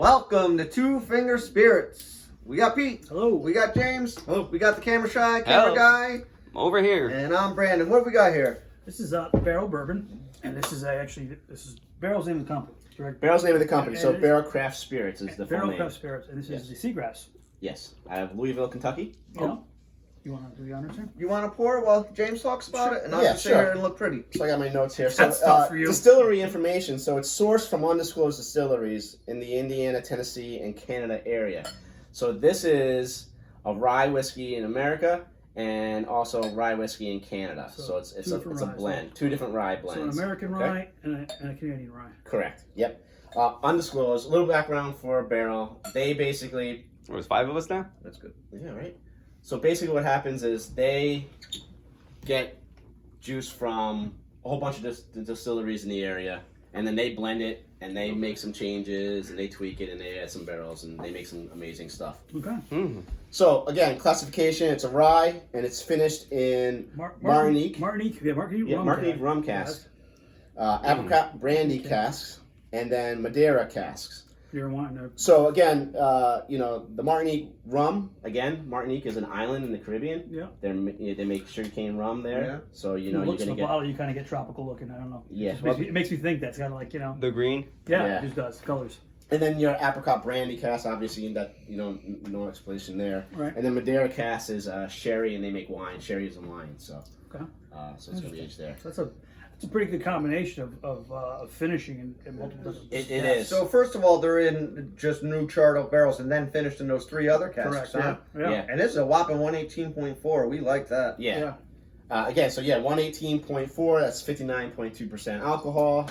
Welcome to Two Finger Spirits. We got Pete. Hello. We got James. Hello. We got the camera Hello. guy. I'm over here. And I'm Brandon. What have we got here? This is Barrell Bourbon, and this is Barrell's name of the company, correct? Barrell's the name of the company, so And Barrell Craft Spirits is the full Barrell name. Craft Spirits, and this is the Seagrass. Yes, out of Louisville, Kentucky. Oh. You want to do the honors here? You want to pour it while James talks about it? And I'll Yeah, just sit here and look pretty. So I got my notes here. That's So tough for you. Distillery Information. So it's sourced from undisclosed distilleries in the Indiana, Tennessee, and Canada area. So this is a rye whiskey in America and also rye whiskey in Canada. So it's a blend, two different rye blends. So an American rye and a Canadian rye. Correct. Yep. Undisclosed. A little background for Barrell. They basically. There's 5 of us now? That's good. Yeah, right. So basically what happens is they get juice from a whole bunch of distilleries in the area, and then they blend it, and they make some changes, and they tweak it, and they add some barrels, and they make some amazing stuff. Okay. Mm. So, again, classification, it's a rye, and it's finished in Martinique. Martinique rum Martinique rum cask. Apricot brandy casks, and then Madeira casks. You're wanting to... So again, the Martinique rum. Again, Martinique is an island in the Caribbean. Yeah. They make sugarcane rum there. Yeah. So It you're looks gonna in the get. bottle, you kind of get tropical looking. I don't know. Yeah. It makes me think that's kind of like, The green? Yeah, it just does. Colors. And then your apricot brandy cask, obviously, that no explanation there. Right. And then Madeira cask is sherry, and they make wine. Sherry is a wine, so. Okay. So it's gonna be aged there. So that's a pretty good combination of finishing in multiple different... It is. So first of all, they're in just new charred oak barrels and then finished in those 3 other casks. Correct, Huh? yeah. And this is a whopping 118.4. We like that. Yeah. Again, so 118.4. That's 59.2% alcohol.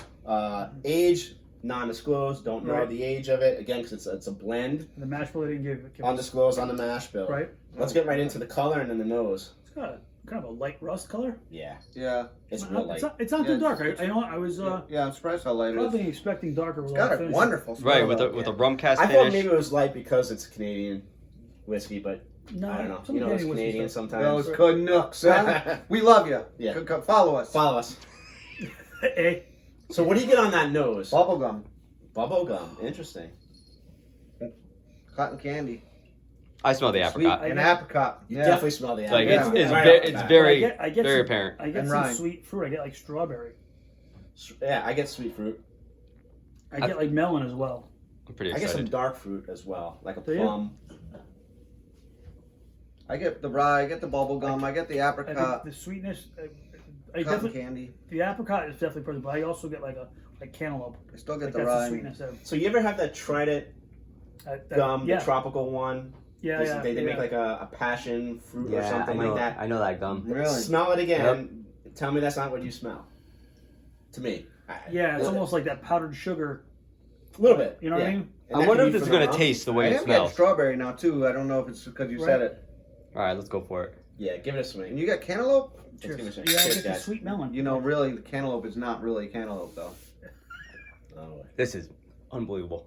Age non-disclosed. Don't know the age of it. Again, because it's a blend. The mash bill didn't give Undisclosed on the mash bill. Right. Let's get right into the color and then the nose. It's got kind of a light rust color. Yeah. Yeah. It's real light. It's not too dark. I was Yeah, I'm surprised how light it probably is. expecting darker. It's got a wonderful smell. Right, with a rum cast I finish. thought maybe it was light because it's Canadian whiskey, but No, I don't know. some You know, it's Canadian whiskey Canadian stuff. sometimes. Those Canucks, huh? We love you. Yeah. Follow us. Follow us. Hey, So what do you get on that nose? Bubblegum. Bubble gum. Interesting. Cotton candy. I smell the Sweet. apricot. And apricot. You Yeah. definitely smell the Like, apricot. it's Right ve- off the it's bat. very, I get very some, apparent. I get And some rind. sweet fruit. I get like strawberry. Yeah, I get sweet fruit. I get like melon as well. I'm pretty I get some excited. dark fruit as well, like a Do you? plum. I get the rye, I get the bubblegum, I get the I apricot, think the sweetness. cotton I definitely candy. the apricot is definitely present, but I also get like cantaloupe. I still get Like the that's the rye. sweetness there. So you ever have that Trident gum, yeah. the tropical one? Yeah, They make like a passion fruit or something like that. I know that gum. Really? Smell it again. Tell me that's not what you smell. To me. Yeah, it's almost like that powdered sugar. A little bit. You know what I yeah. mean? And I that wonder could if be it's from the going to rum. taste the I way it am getting smells. strawberry now too. I don't know if it's because you said it. Alright, let's go for it. Yeah, give it a swing. And you got cantaloupe? Let's give it a swing. Yeah, I Cheers, get the guys. sweet melon. You know, really, the cantaloupe is not really cantaloupe though. Oh, This is unbelievable.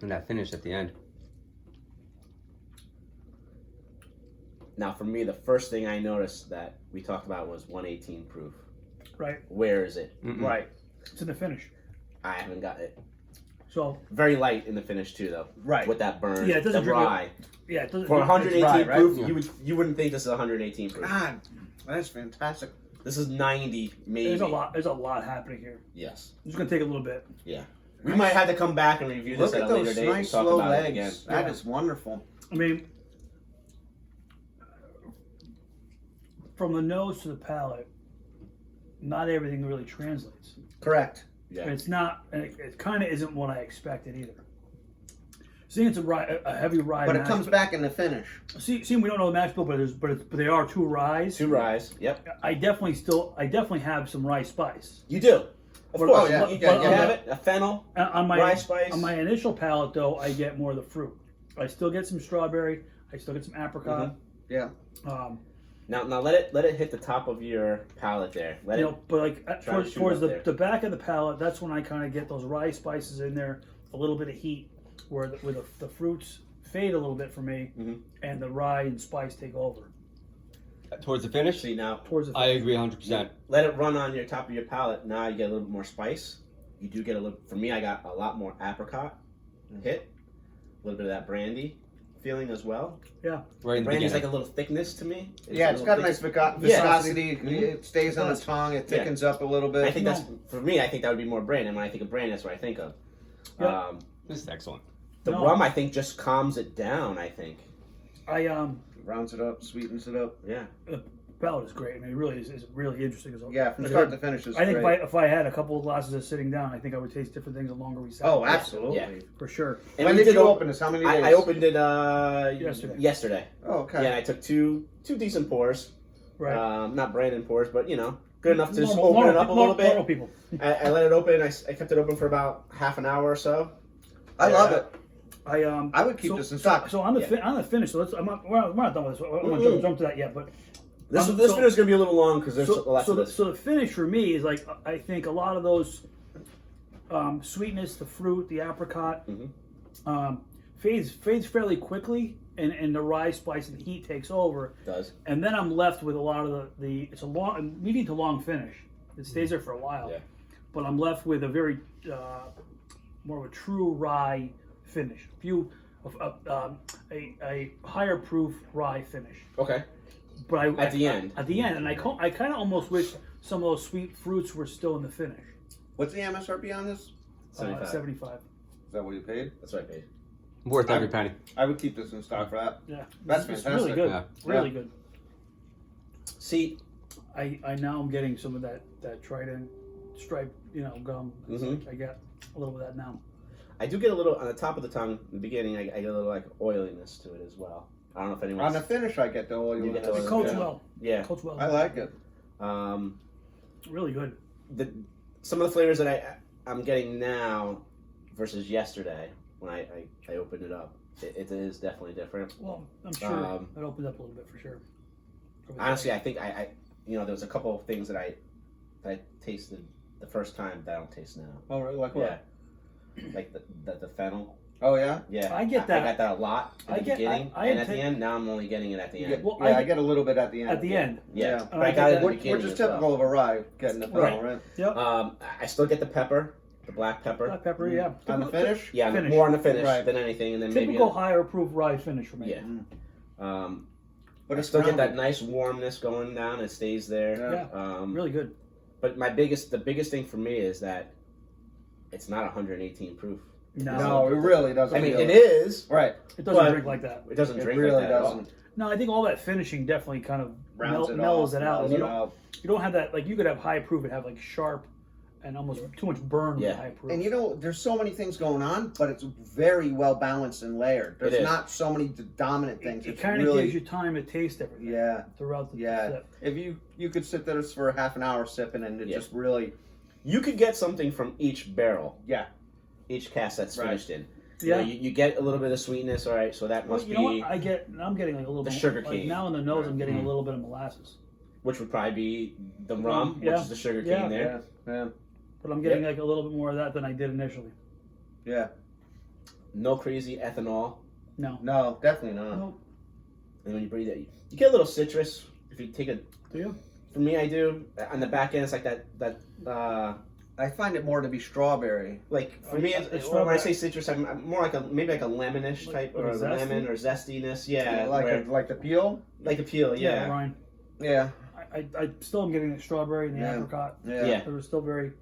And that finish at the end. Now, for me, the first thing I noticed that we talked about was 118 proof. Right. Where is it? Mm-mm. Right. It's in the finish. I haven't got it. So Very light in the finish too, though. Right. With that burn. Yeah, it doesn't the drink rye. yeah, it doesn't. For 118 rye, right? proof, Yeah. you wouldn't think this is 118 proof. God, that's fantastic. This is 90, maybe. There's a lot. There's a lot happening here. Yes. It's gonna take a little bit. Yeah. We might have to come back and review this Look at at a later those date and nice talk slow about it again. legs. That Yeah. is wonderful. I mean, from the nose to the palate, not everything really translates. Correct. Yeah. And it's not. And it kind of isn't what I expected either. Seeing it's a heavy rye, But it mash comes bill- back in the finish. Seeing we don't know the mash bill, but they are 2 ryes. 2 ryes. Yep. I definitely have some rye spice. You do. Of But- course. yeah, You yeah, have yeah. it. A fennel. On my Rye spice. on my initial palate, though, I get more of the fruit. I still get some strawberry. I still get some apricot. Yeah. Now let it hit the top of your palate there. Let You it. know, but like Try to towards, shoot towards up there. the back of the palate, that's when I kind of get those rye spices in there, a little bit of heat, where the fruits fade a little bit for me, and the rye and spice take over. Towards the finish? See now. Towards the I agree 100%. Let it run on your top of your palate. Now you get a little bit more spice. you do get a little. For me, I got a lot more apricot hit, a little bit of that brandy feeling as well. Yeah. Right in the Brandy's like beginning. a little thickness to me. It's got a nice viscosity. It stays on the tongue. It thickens up a little bit. I think that's for me. I think that would be more brandy. And when I think of brandy, that's what I think of. Yeah. This is excellent. The rum, I think, just calms it down. I think. Rounds it up, sweetens it up. Yeah. The palate is great. I mean, it really is really interesting. Yeah, from start to finish is I think great. if I had a couple of glasses of sitting down, I think I would taste different things the longer we sat. Oh, absolutely. Yeah. For sure. And When we did you open this? How many days? I opened it Yesterday. Oh, okay. Yeah, and I took two decent pours. Right. Not Brandon pours, but good enough to just Normal- open it up a little normal bit. people. I let it open. I kept it open for about half an hour or so. I love it. I would keep this in stock. So on the finish. So we're not done with this. I don't want to jump to that yet, but This video is going to be a little long because there's lots of this. So the finish for me is like I think a lot of those sweetness, the fruit, the apricot, fades fairly quickly, and the rye spice and the heat takes over. It does. And then I'm left with a lot of it's a long, medium to long finish. It stays there for a while. Yeah. But I'm left with a very more of a true rye finish. A higher proof rye finish. Okay. But At the end, and I kind of almost wish some of those sweet fruits were still in the finish. What's the MSRP on this? 75. 75. Is that what you paid? That's what I paid. Worth every penny. I would keep this in stock for that. Yeah, That's it's fantastic. really good. Yeah. Really good. See, I now I'm getting some of that Trident stripe, gum. Mhm. I got a little bit of that now. I do get a little on the top of the tongue. In the beginning, I get a little like oiliness to it as well. I don't know if anyone. On the finish, I get the oil. You get the It oil. coats Yeah. well. Yeah. Coats well. I like it. Really good. Some of the flavors that I'm getting now versus yesterday when I opened it up, it is definitely different. Well, I'm sure it opened up a little bit for sure. Honestly, I think I there was a couple of things that I tasted the first time that I don't taste now. Oh, really? Like what? Yeah. Like the fennel. Oh, yeah? Yeah. I get that. I got that a lot at the beginning, and at the end, now I'm only getting it at the end. Well, I get a little bit at the end. at the end. Yeah. And But I got it at the Which beginning is as well. typical of a rye, getting the fennel, right? Yep. I still get the pepper, the black pepper. Black pepper, yeah. On the finish? Yeah, Finish. more on the finish Right. than anything, and then Typical maybe higher proof rye finish for me. yeah. But I it's still get that rounded. nice warmness going down. It stays there. Yeah. Really good. But the biggest thing for me is that it's not 118 proof. No, it really doesn't. I mean, feel it is. Right. It doesn't But- drink like that. It doesn't It drink really like that at all. doesn't. No, I think all that finishing definitely kind of Rounds it mellows off, it out. mellows You it don't, out. you don't have that, like you could have high proof and have like sharp and almost too much burn with Yeah. high proof. And there's so many things going on, but it's very well balanced and layered. It There's is. not so many dominant things. it It's kind of really, gives you time to taste everything. Yeah. Throughout the Yeah. sip. If you could sit there for a half an hour sipping, and it Yeah. just really, You could get something from each barrel, yeah. each cask that's Right. finished in. Yeah. You get a little bit of sweetness, all right, so that Well, must you be, know what? I'm getting like a little the bit sugar like cane. now in the nose. I'm getting a little bit of molasses, which would probably be the rum, Yeah. which is the sugar cane Yeah. there. Yeah. but I'm getting like a little bit more of that than I did initially. Yeah. No crazy ethanol. No. No, definitely not. No. And when you breathe it, you get a little citrus. If you take a, Do you? for me, I do. On the back end, it's like that. I find it more to be strawberry. Like for Oh, me, yeah, when it's I strawberry. say citrus, I'm more like maybe like a lemonish type, Like or a a zesty? lemon or zestiness. Yeah, like the peel. like a peel. Yeah, Ryan. Yeah. I still am getting the strawberry and the Yeah. apricot. Yeah. They were still very.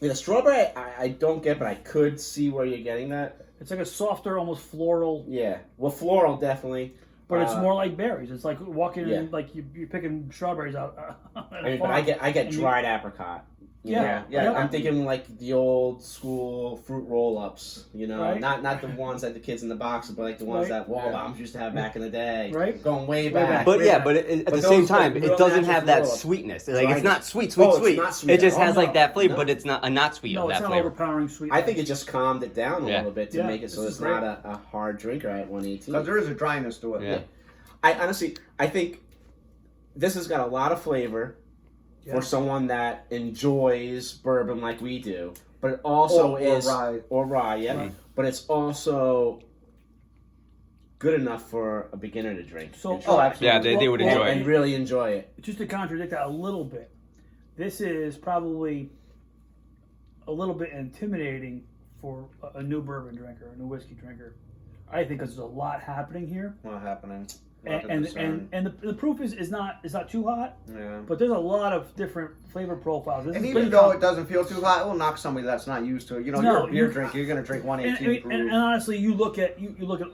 The strawberry, I don't get, but I could see where you're getting that. It's like a softer, almost floral, Yeah, well, floral definitely. but it's more like berries. It's like walking Yeah. in, like you're picking strawberries out. I mean, but I get dried apricot. You Yeah, know? yeah. I'm thinking like the old school fruit roll-ups. You know, Right. not the ones that the kids in the boxes, but like the ones Right. that wall bombs used to have back in the day. Right. Going way back. back. But way yeah, back. but at But the those same are time, real it doesn't natural have that roll-ups. sweetness. Like Right. it's not sweet. Oh, it's not sweet It just at all. has like that flavor, No. but it's not a not sweet No, of it's that not flavor. overpowering sweet. I think it just calmed it down a Yeah. little bit to Yeah, make it so this it's is great. not a hard drinker at 118. Because there is a dryness to it. Yeah. I honestly, I think this has got a lot of flavor Yeah. for someone that enjoys bourbon like we do, but it also or rye. yeah. Right. But it's also good enough for a beginner to drink. So, and try. absolutely. Yeah, they would Well, enjoy and it. really enjoy it. Just to contradict that a little bit, this is probably a little bit intimidating for a new bourbon drinker, a new whiskey drinker. I think 'cause there's a lot happening here, Not happening. and the proof is not too hot, Yeah. but there's a lot of different flavor profiles. This And is even pretty though com- it doesn't feel too hot, it will knock somebody that's not used to it. You know, No, you're a beer you- drinker. You're going to drink and, 118 proof. and honestly, you look at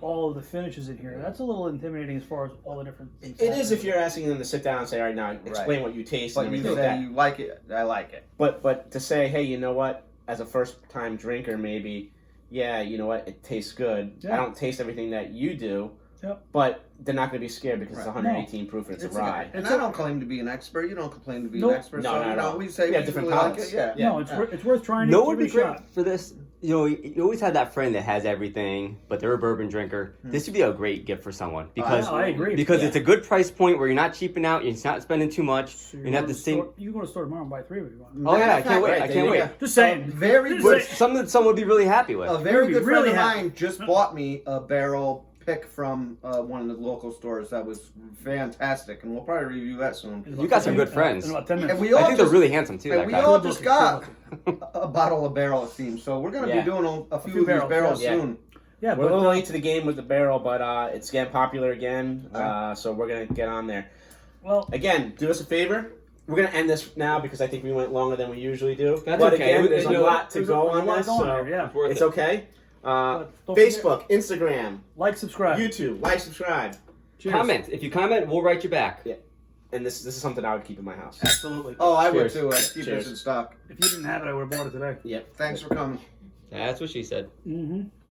all of the finishes in here. That's a little intimidating as far as all the different things. It is if you're asking them to sit down and say, all right, now explain what you taste But and you everything say like that. you like it. I like it. But to say, hey, you know what? As a first time drinker, maybe, yeah, you know what? It tastes good. Yeah. I don't taste everything that you do. Yep. But they're not going to be scared because it's Right. 118 proof and it's a rye. And I don't claim to be an expert. You don't claim to be Nope. an expert. No, so, not you at know, all. we say We have we different like palates. it. Yeah. Yeah. No, it's worth trying. No to would give be it a great shot. for this. You know, you always have that friend that has everything, but they're a bourbon drinker. This would be a great gift for someone because I agree. because Yeah. it's a good price point where you're not cheaping out, you're not spending too much. So You're not the same. You can go to the store tomorrow and buy 3 if you want. Oh yeah, I can't wait! Right, I there can't you wait. go. Just saying. Very Just good. saying. Something that someone would be really happy with. A very We'd good really friend of happy. mine just bought me a barrel pick from one of the local stores that was fantastic, and we'll probably review that soon. You got some good friends. In about 10 minutes. And we all I think they're just, really handsome too. and That we guy. all just got a bottle of barrel, it seems. So we're going to Yeah. be doing a few few of these barrels, barrels yeah. soon. yeah, We're a but little late to the game with the barrel, but it's getting popular again. So we're going to get on there. well, Again, do us a favor. We're going to end this now because I think we went longer than we usually do. That's but okay. again, there's You a know, lot to there's go a on lot this, going so there, yeah. It's worth it's it. okay. don't Facebook, Instagram, like, subscribe. YouTube, like, subscribe. Cheers. Comment. If you comment, we'll write you back. And this is something I would keep in my house. Absolutely. Oh, I would Cheers. too. I'd keep Cheers. this in stock. If you didn't have it, I would have bought it today. Yep. Thanks for coming. That's what she said. Mm-hmm.